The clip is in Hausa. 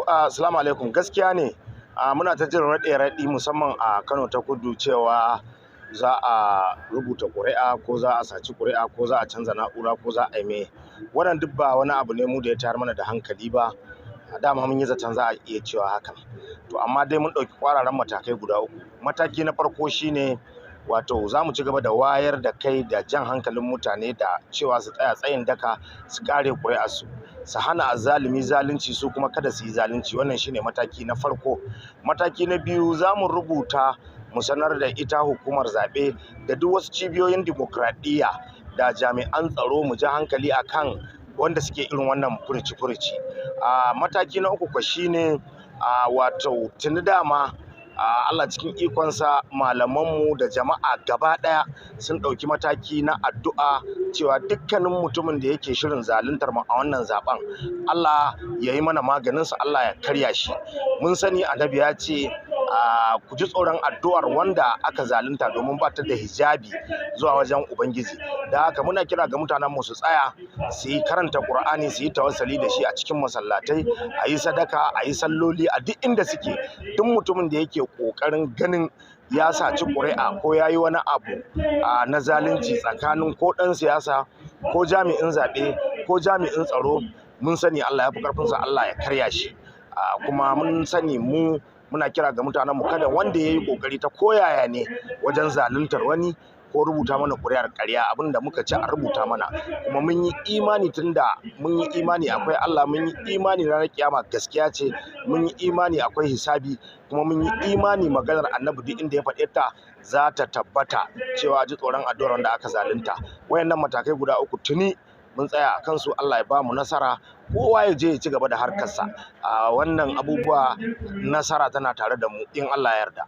Assalamu alaikum. Gaskiya ne, muna ta jin raɗe-raɗi musamman a Kano ta Kudu cewa za a rubuta ƙuri'a ko za a saci ƙuri'a ko za a canza na'ura ko za a yi me. Wannan duk ba wani abu ne mu da ya tayar mana da hankali ba. Dama mun yi zaton za a iya cewa hakan. To amma dai mun ɗauki ƙwararan matakai guda uku. Mataki na farko shine wato za mu ci gaba da wayar da kai da jan hankalin mutane da cewa su tsaya tsayin daka su kare ƙuri'arsu, su hana azzalumi zalunci su kuma kada su yi zalunci. Wannan shine mataki na farko. Mataki na biyu, za mu rubuta mu sanar da ita hukumar zaɓe da duk wasu cibiyoyin dimokuraɗiyya da jami'an tsaro mu ji hankali akan wanda suke irin wannan furici. Mataki na uku shine wato tuni dama Allah cikin ikonsa malamanmu da jama'a gaba ɗaya sun ɗauki mataki na addu'a cewa dukkanin mutumin da yake shirin zaluntar mu a wannan zaben Allah ya yi mana maganinsa, Allah ya karya shi. Mun sani annabi ya ce ku ji tsoron addu'ar wanda aka zalunta domin ba ta da hijabi zuwa wajen Ubangiji. Da haka muna kira ga mutanen mu su tsaya su yi karanta Qur'ani, su yi tawassali da shi a cikin masallatai, a yi sadaka, a yi salloli a duk inda suke. Duk mutumin da yake ƙoƙarin ganin ya saci ƙuri'a ko ya yi wani abu na zalunci tsakanin ko ɗan siyasa ko jami'in zaɓe ko jami'in tsaro, mun sani Allah ya fi ƙarfinsa, Allah ya karya shi. Kuma mun sani muna kira ga mutanen mu kada wanda ya yi ƙoƙari ta koyaya ne wajen zaluntar wani ko rubuta mana ƙuri'ar ƙarya, abin da muka ci a rubuta mana. Kuma mun yi imani tunda mun yi imani akwai Allah, mun yi imani ranar kiyama gaskiya ce, mun yi imani akwai hisabi, kuma mun yi imani maganar annabi duk inda ya faɗe ta za ta tabbata cewa ji tsoron addu'ar wanda aka zalunta. Wayannan matakai guda uku tuni mun tsaya a kansu. Allah ya ba mu nasara, kowa ya je ya ci gaba da harkarsa. Wannan abubuwa nasara tana tare da mu in Allah ya yarda.